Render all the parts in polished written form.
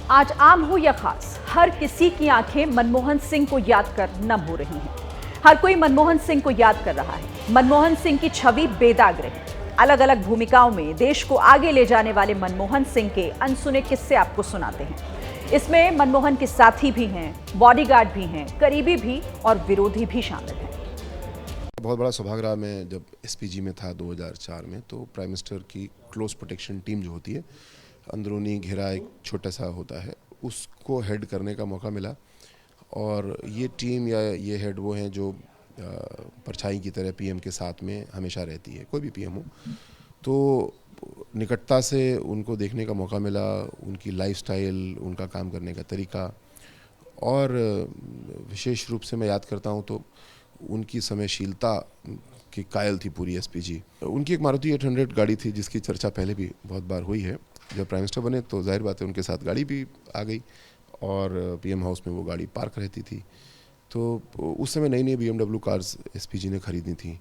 आज आम हो या खास, हर किसी की आंखें मनमोहन सिंह को याद कर नम हो रही हैं। हर कोई मनमोहन सिंह को याद कर रहा है। मनमोहन सिंह की छवि बेदाग रही। अलग अलग भूमिकाओं में देश को आगे ले जाने वाले मनमोहन सिंह के अनसुने किस्से आपको सुनाते हैं। इसमें मनमोहन के साथी भी हैं, बॉडीगार्ड भी हैं, करीबी भी और विरोधी भी शामिल हैं। बहुत बड़ा सौभाग्य रहा। मैं जब एसपीजी में था 2004 में, तो प्राइम मिनिस्टर की क्लोज प्रोटेक्शन टीम जो होती है, अंदरूनी घेरा एक छोटा सा होता है, उसको हेड करने का मौका मिला। और ये टीम या ये हेड वो हैं जो परछाई की तरह पीएम के साथ में हमेशा रहती है, कोई भी पीएम हो। तो निकटता से उनको देखने का मौका मिला, उनकी लाइफस्टाइल, उनका काम करने का तरीका, और विशेष रूप से मैं याद करता हूँ तो उनकी समयशीलता की कायल थी पूरी एसपीजी। उनकी एक मारुति 800 गाड़ी थी जिसकी चर्चा पहले भी बहुत बार हुई है। जब प्राइम मिनिस्टर बने तो जाहिर बात है उनके साथ गाड़ी भी आ गई और पीएम हाउस में वो गाड़ी पार्क रहती थी। तो उस समय नई नई BMW कार्स एसपीजी ने खरीदी थी।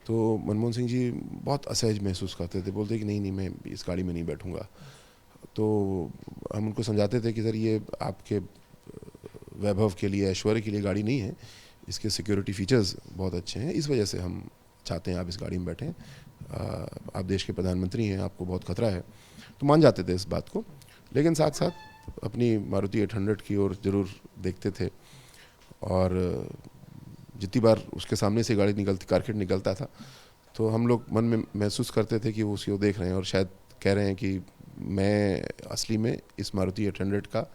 तो मनमोहन सिंह जी बहुत असहज महसूस करते थे, बोलते कि नहीं मैं इस गाड़ी में नहीं बैठूंगा। तो हम उनको समझाते थे कि सर ये आपके वैभव के लिए, ऐश्वर्य के लिए गाड़ी नहीं है, इसके सिक्योरिटी फीचर्स बहुत अच्छे हैं, इस वजह से हम चाहते हैं आप इस गाड़ी में बैठें। आप देश के प्रधानमंत्री हैं, आपको बहुत खतरा है। तो मान जाते थे इस बात को, लेकिन साथ साथ अपनी मारुति 800 की ओर जरूर देखते थे। और जितनी बार उसके सामने से गाड़ी निकलती, कारखेट निकलता था, तो हम लोग मन में महसूस करते थे कि वो उसी को देख रहे हैं और शायद कह रहे हैं कि मैं असली में इस मारुति 800 का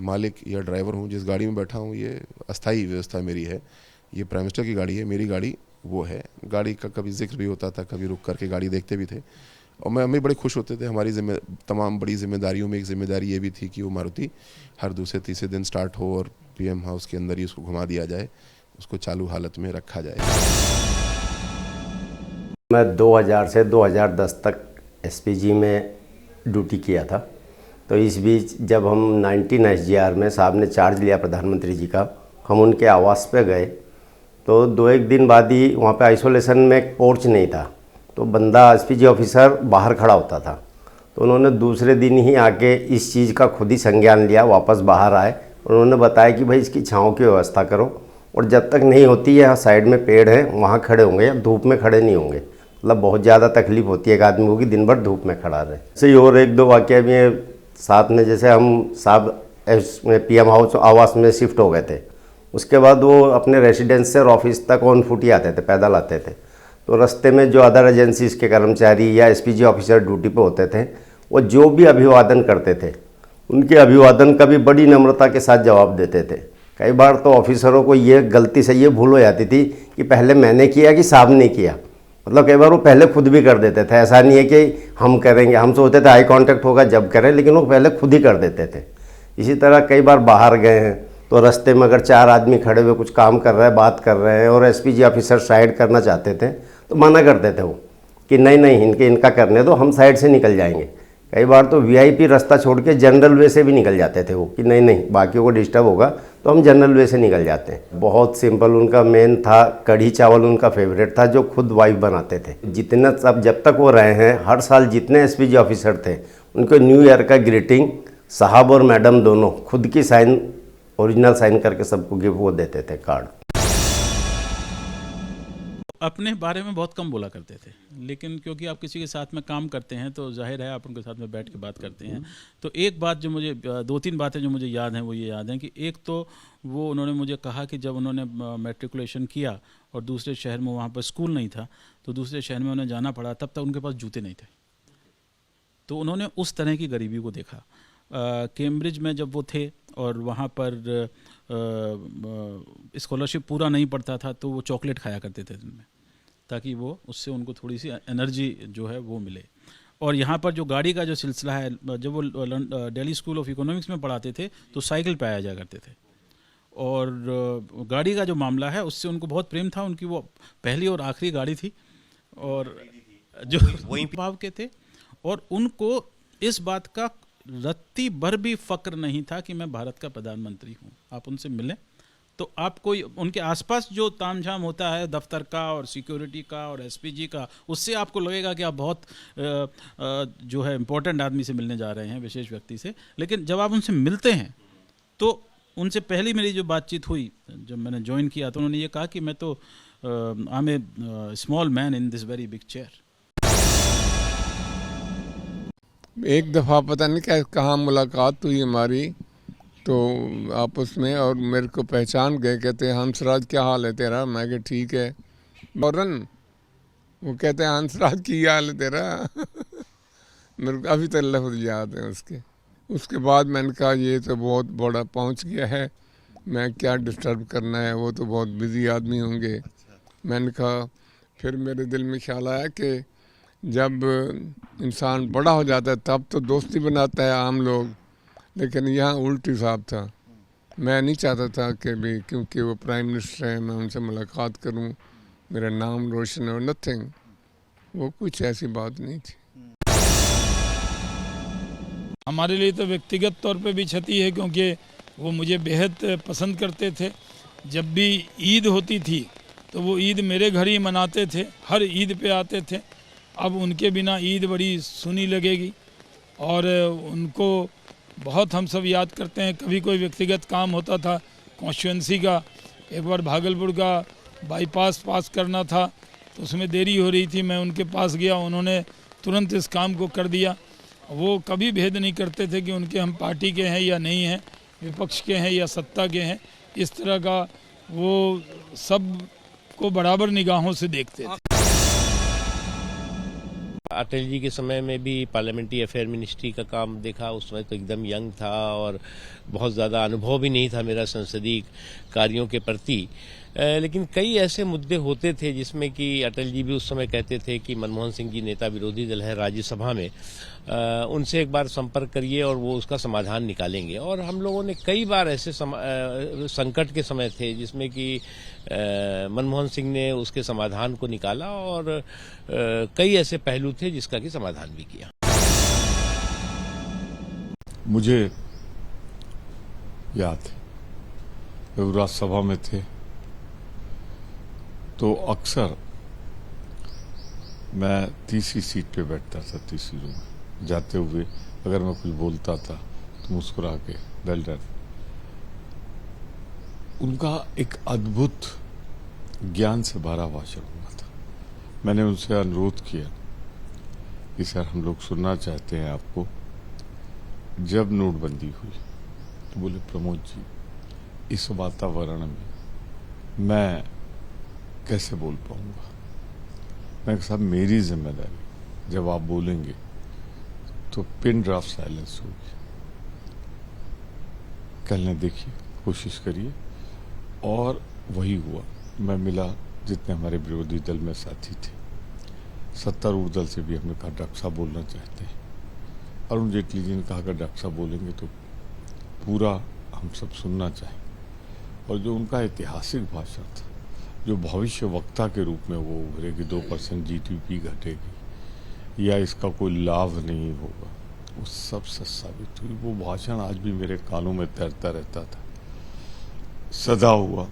मालिक या ड्राइवर हूँ। जिस गाड़ी में बैठा हूँ ये अस्थाई व्यवस्था मेरी है, ये प्राइम मिनिस्टर की गाड़ी है, मेरी गाड़ी वो है। गाड़ी का कभी जिक्र भी होता था, कभी रुक करके गाड़ी देखते भी थे। और हम भी बड़े खुश होते थे। हमारी तमाम बड़ी जिम्मेदारियों में एक जिम्मेदारी ये भी थी कि वो मारुति हर दूसरे तीसरे दिन स्टार्ट हो और पीएम हाउस के अंदर ही उसको घुमा दिया जाए, उसको चालू हालत में रखा जाए। मैं 2000 से 2010 तक एसपीजी में ड्यूटी किया था। तो इस बीच जब हम 19 SGR में साहब ने चार्ज लिया प्रधानमंत्री जी का, हम उनके आवास पे गए। तो 2-1 दिन बाद ही वहाँ पे आइसोलेशन में एक पोर्च नहीं था, तो बंदा एसपीजी ऑफिसर बाहर खड़ा होता था। तो उन्होंने दूसरे दिन ही आके इस चीज़ का खुद ही संज्ञान लिया, वापस बाहर आए। उन्होंने बताया कि भाई इसकी छाँव की व्यवस्था करो, और जब तक नहीं होती है साइड में पेड़ है वहाँ खड़े होंगे, या धूप में खड़े नहीं होंगे। मतलब बहुत ज़्यादा तकलीफ होती है एक आदमी को कि दिन भर धूप में खड़ा रहे। सही। और 1-2 वाक़या भी है साथ में। जैसे हम साहब पीएम हाउस आवास में शिफ्ट हो गए थे, उसके बाद वो अपने रेसिडेंस से और ऑफिस तक ऑन फुट ही आते थे, पैदल आते थे। तो रास्ते में जो अदर एजेंसीज़ के कर्मचारी या एसपीजी ऑफिसर ड्यूटी पे होते थे, वो जो भी अभिवादन करते थे, उनके अभिवादन का भी बड़ी नम्रता के साथ जवाब देते थे। कई बार तो ऑफिसरों को ये गलती से ये भूल हो जाती थी कि पहले मैंने किया कि साहब ने किया। मतलब कई बार वो पहले खुद भी कर देते थे। ऐसा नहीं है कि हम करेंगे, हम सोचते थे आई कांटेक्ट होगा जब करें, लेकिन वो पहले खुद ही कर देते थे। इसी तरह कई बार बाहर गए हैं तो रास्ते में अगर 4 आदमी खड़े हुए कुछ काम कर रहे हैं, बात कर रहे हैं, और एसपीजी ऑफिसर साइड करना चाहते थे तो मना करते थे वो कि नहीं इनका करने दो, हम साइड से निकल जाएंगे। कई बार तो वीआईपी रास्ता छोड़ के जनरल वे से भी निकल जाते थे वो कि नहीं बाकियों को डिस्टर्ब होगा, तो हम जनरल वे से निकल जाते हैं। बहुत सिंपल उनका मेन था, कढ़ी चावल उनका फेवरेट था, जो खुद वाइफ बनाते थे। जितना सब जब तक वो रहे हैं, हर साल जितने एसपीजी ऑफिसर थे उनको न्यू ईयर का ग्रीटिंग साहब और मैडम दोनों खुद की साइन, ओरिजिनल साइन करके सबको गिफ्ट वो देते थे, कार्ड। अपने बारे में बहुत कम बोला करते थे, लेकिन क्योंकि आप किसी के साथ में काम करते हैं तो जाहिर है आप उनके साथ में बैठ के बात करते हैं। तो एक बात जो मुझे, 2-3 बातें जो मुझे याद हैं वो ये याद हैं कि एक तो वो उन्होंने मुझे कहा कि जब उन्होंने मैट्रिकुलेशन किया और दूसरे शहर में, वहाँ पर स्कूल नहीं था, तो दूसरे शहर में उन्हें जाना पड़ा, तब तक उनके पास जूते नहीं थे। तो उन्होंने उस तरह की गरीबी को देखा। कैम्ब्रिज में जब वो थे और वहाँ पर स्कॉलरशिप पूरा नहीं पड़ता था, तो वो चॉकलेट खाया करते थे दिन में, ताकि वो उससे उनको थोड़ी सी एनर्जी जो है वो मिले। और यहाँ पर जो गाड़ी का जो सिलसिला है, जब वो दिल्ली स्कूल ऑफ इकोनॉमिक्स में पढ़ाते थे तो साइकिल पे आया जा करते थे। और गाड़ी का जो मामला है उससे उनको बहुत प्रेम था। उनकी वो पहली और आखिरी गाड़ी थी, और जो वही भाव के थे। और उनको इस बात का रत्ती भर भी फक्र नहीं था कि मैं भारत का प्रधानमंत्री हूँ। आप उनसे मिलें तो आप कोई उनके आसपास जो तामझाम होता है दफ्तर का और सिक्योरिटी का और एसपीजी का, उससे आपको लगेगा कि आप बहुत जो है इम्पोर्टेंट आदमी से मिलने जा रहे हैं, विशेष व्यक्ति से। लेकिन जब आप उनसे मिलते हैं तो उनसे पहली मेरी जो बातचीत हुई, जब मैंने ज्वाइन किया, तो उन्होंने ये कहा कि मैं तो I am a small man in this very big chair. एक दफ़ा पता नहीं कहाँ मुलाकात हुई हमारी, तो आपस में, और मेरे को पहचान गए, कहते हंसराज क्या हाल है तेरा? मैं कहा ठीक है। बौरन, वो कहते हैं हंसराज की हाल है तेरा? मेरे को अभी तक लफ्ज़ याद है उसके। उसके बाद मैंने कहा ये तो बहुत बड़ा पहुंच गया है, मैं क्या डिस्टर्ब करना है, वो तो बहुत बिजी आदमी होंगे। मैंने कहा, फिर मेरे दिल में ख्याल आया कि जब इंसान बड़ा हो जाता है तब तो दोस्ती बनाता है आम लोग, लेकिन यहाँ उल्टी साहब था। मैं नहीं चाहता था कि भी क्योंकि वो प्राइम मिनिस्टर हैं मैं उनसे मुलाकात करूं, मेरा नाम रोशन और नथिंग, वो कुछ ऐसी बात नहीं थी। हमारे लिए तो व्यक्तिगत तौर पे भी क्षति है, क्योंकि वो मुझे बेहद पसंद करते थे। जब भी ईद होती थी तो वो ईद मेरे घर ही मनाते थे, हर ईद पे आते थे। अब उनके बिना ईद बड़ी सुनी लगेगी और उनको बहुत हम सब याद करते हैं। कभी कोई व्यक्तिगत काम होता था कॉन्स्टिट्यूंसी का, एक बार भागलपुर का बाईपास पास करना था तो उसमें देरी हो रही थी, मैं उनके पास गया, उन्होंने तुरंत इस काम को कर दिया। वो कभी भेद नहीं करते थे कि उनके हम पार्टी के हैं या नहीं हैं, विपक्ष के हैं या सत्ता के हैं, इस तरह का वो सब को बराबर निगाहों से देखते थे। अटल जी के समय में भी पार्लियामेंट्री अफेयर मिनिस्ट्री का काम देखा, उस समय तो एकदम यंग था और बहुत ज़्यादा अनुभव भी नहीं था मेरा संसदीय कार्यों के प्रति। लेकिन कई ऐसे मुद्दे होते थे जिसमें कि अटल जी भी उस समय कहते थे कि मनमोहन सिंह जी नेता विरोधी दल है राज्यसभा में, उनसे एक बार संपर्क करिए और वो उसका समाधान निकालेंगे। और हम लोगों ने कई बार ऐसे संकट के समय थे जिसमें कि मनमोहन सिंह ने उसके समाधान को निकाला और कई ऐसे पहलू थे जिसका कि समाधान भी किया। मुझे याद है जब राज्यसभा में थे तो अक्सर मैं तीसरी सीट पे बैठता था, तीसरी रो में जाते हुए अगर मैं कुछ बोलता था तो मुस्कुरा के वेल डन। उनका एक अद्भुत ज्ञान से भरा भाषण हुआ था। मैंने उनसे अनुरोध किया कि सर हम लोग सुनना चाहते हैं आपको। जब नोटबंदी हुई तो बोले प्रमोद जी इस वातावरण में मैं कैसे बोल पाऊंगा। मैं कहा साहब मेरी जिम्मेदारी, जब आप बोलेंगे तो पिन ड्रॉप साइलेंस होगी। कहने देखिए कोशिश करिए, और वही हुआ। मैं मिला जितने हमारे विरोधी दल में साथी थे, सत्तारूढ़ दल से भी हमने कहा डॉक्टर साहब बोलना चाहते हैं। अरुण जेटली जी ने कहा अगर डॉक्टर साहब बोलेंगे तो पूरा हम सब सुनना चाहें। और जो उनका ऐतिहासिक भाषण था, जो भविष्य वक्ता के रूप में वो उभरे कि 2% जीडीपी घटेगी या इसका कोई लाभ नहीं होगा, वो सब सच साबित हुई। वो भाषण आज भी मेरे कानों में तैरता रहता था, सदा हुआ,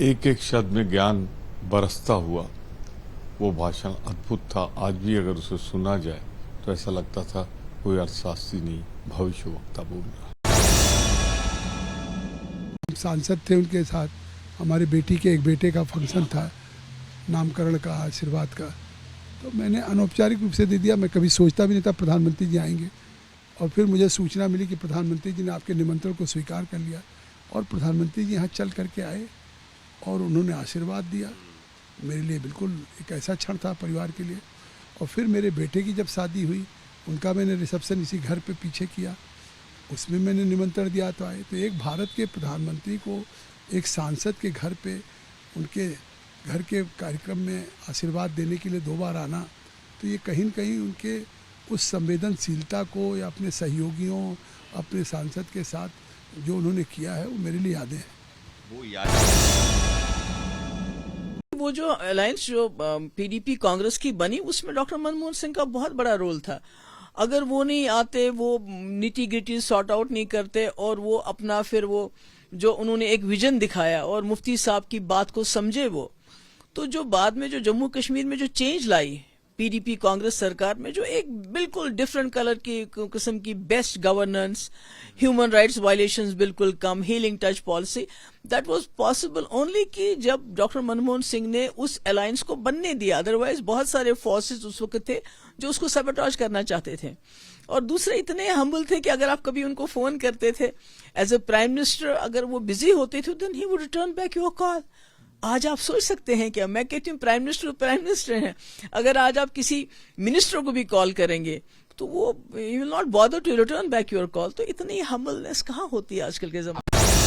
एक एक शब्द में ज्ञान बरसता हुआ। वो भाषण अद्भुत था। आज भी अगर उसे सुना जाए तो ऐसा लगता था कोई अर्थशास्त्री नहीं, भविष्य वक्ता बोल रहा। सांसद थे, उनके साथ हमारे बेटी के एक बेटे का फंक्शन था, नामकरण का, आशीर्वाद का, तो मैंने अनौपचारिक रूप से दे दिया। मैं कभी सोचता भी नहीं था प्रधानमंत्री जी आएंगे, और फिर मुझे सूचना मिली कि प्रधानमंत्री जी ने आपके निमंत्रण को स्वीकार कर लिया और प्रधानमंत्री जी यहाँ चल करके आए और उन्होंने आशीर्वाद दिया। मेरे लिए बिल्कुल एक ऐसा क्षण था परिवार के लिए। और फिर मेरे बेटे की जब शादी हुई, उनका मैंने रिसेप्शन इसी घर पे पीछे किया, उसमें मैंने निमंत्रण दिया तो आए। तो एक भारत के प्रधानमंत्री को एक सांसद के घर पे उनके घर के कार्यक्रम में आशीर्वाद देने के लिए 2 बार आना, तो ये कहीं न कहीं उनके उस संवेदनशीलता को या अपने सहयोगियों, अपने सांसद के साथ जो उन्होंने किया है, वो मेरे लिए यादें हैं। वो जो अलायंस जो पीडीपी कांग्रेस की बनी, उसमें डॉक्टर मनमोहन सिंह का बहुत बड़ा रोल था। अगर वो नहीं आते, वो नीति ग्रिटी सॉर्ट आउट नहीं करते और वो अपना फिर वो जो उन्होंने एक विजन दिखाया और मुफ्ती साहब की बात को समझे वो, तो जो बाद में जो जम्मू कश्मीर में जो चेंज लाई पीडीपी कांग्रेस सरकार में, जो एक बिल्कुल डिफरेंट कलर की किस्म की best governance, human rights violations बिल्कुल कम, healing touch policy, that was possible only कि जब डॉक्टर मनमोहन सिंह ने उस अलायंस को बनने दिया। अदरवाइज बहुत सारे फोर्सेस उस वक्त थे जो उसको सबटॉज करना चाहते थे। और दूसरे इतने हम्बल थे कि अगर आप कभी उनको फोन करते थे एज ए प्राइम मिनिस्टर, अगर वो बिजी होते थे then he would return back your call. आज आप सोच सकते हैं क्या, मैं कहती हूँ प्राइम मिनिस्टर हैं, अगर आज आप किसी मिनिस्टर को भी कॉल करेंगे तो वो you will not bother to return back your call. तो इतनी हम्बलनेस कहाँ होती है आजकल के जमाने में।